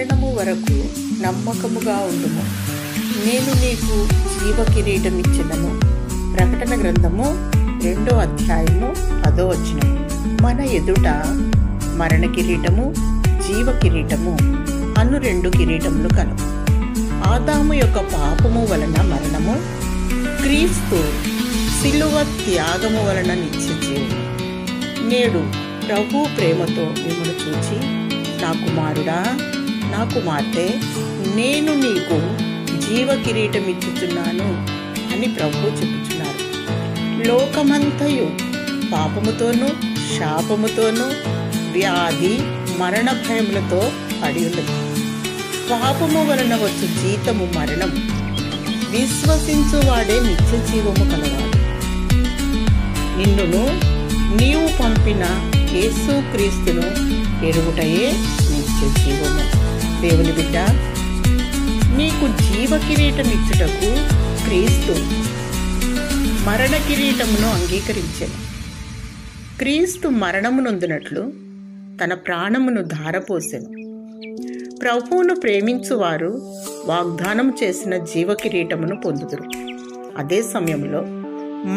మరణము వరకు నమ్మకముగా ఉండుము, నేను నీకు జీవ కిరీటం ఇచ్చెదను. ప్రకటన గ్రంథము 2వ అధ్యాయము 10వ వచనం. మన ఎదుట మరణ కిరీటము, జీవ కిరీటము అను 2 కిరీటములు కలవు. ఆదాము యొక్క పాపము వలన మరణము, క్రీస్తు శిలువ త్యాగము వలన నిత్య జీవము. నేడు ప్రభు ప్రేమతో మిమ్మల్ని చూచి, నా కుమారుడా, నా కుమార్తె, నేను నీకు జీవ కిరీటం ఇచ్చుచున్నాను అని ప్రభు చెప్పుచున్నారు. లోకమంతయు పాపముతోనూ శాపముతోనూ వ్యాధి మరణ భయములతో పడి ఉన్నది. పాపము వలన వచ్చు జీతము మరణం, విశ్వసించువాడే నిత్య జీవము కలవాడు. నిన్నును నీవు పంపిన యేసు క్రీస్తును ఎరుగుటయే నిత్య జీవము. దేవుని బిడ్డ, నీకు జీవ కిరీటం ఇచ్చుటకు క్రీస్తు మరణ కిరీటమును అంగీకరించెను. క్రీస్తు మరణమునొందునట్లు తన ప్రాణమును ధారపోసెను. ప్రభువును ప్రేమించువారు వాగ్దానం చేసిన జీవ కిరీటమును పొందుదురు. అదే సమయంలో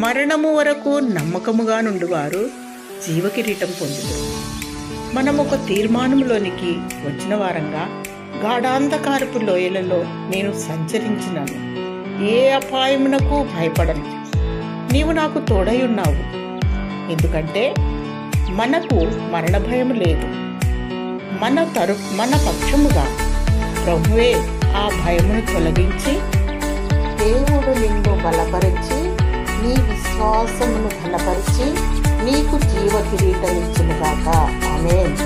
మరణము వరకు నమ్మకముగా నుండివారు జీవ కిరీటం పొందుదురు. మనం ఒక తీర్మానంలోనికి వచ్చిన వారంగా, గాఢాంధకారపు లోయలలో నేను సంచరించినాను, ఏ అపాయమునకు భయపడను, నీవు నాకు తోడై ఉన్నావు. ఎందుకంటే మనకు మరణ భయం లేదు. మన పక్షముగా ప్రభువే ఆ భయమును తొలగించి, దేవుడు నిన్ను బలపరిచి, నీ విశ్వాసమును బలపరిచి నీకు జీవ కిరీటం ఇచ్చునుగాక. ఆమేన్.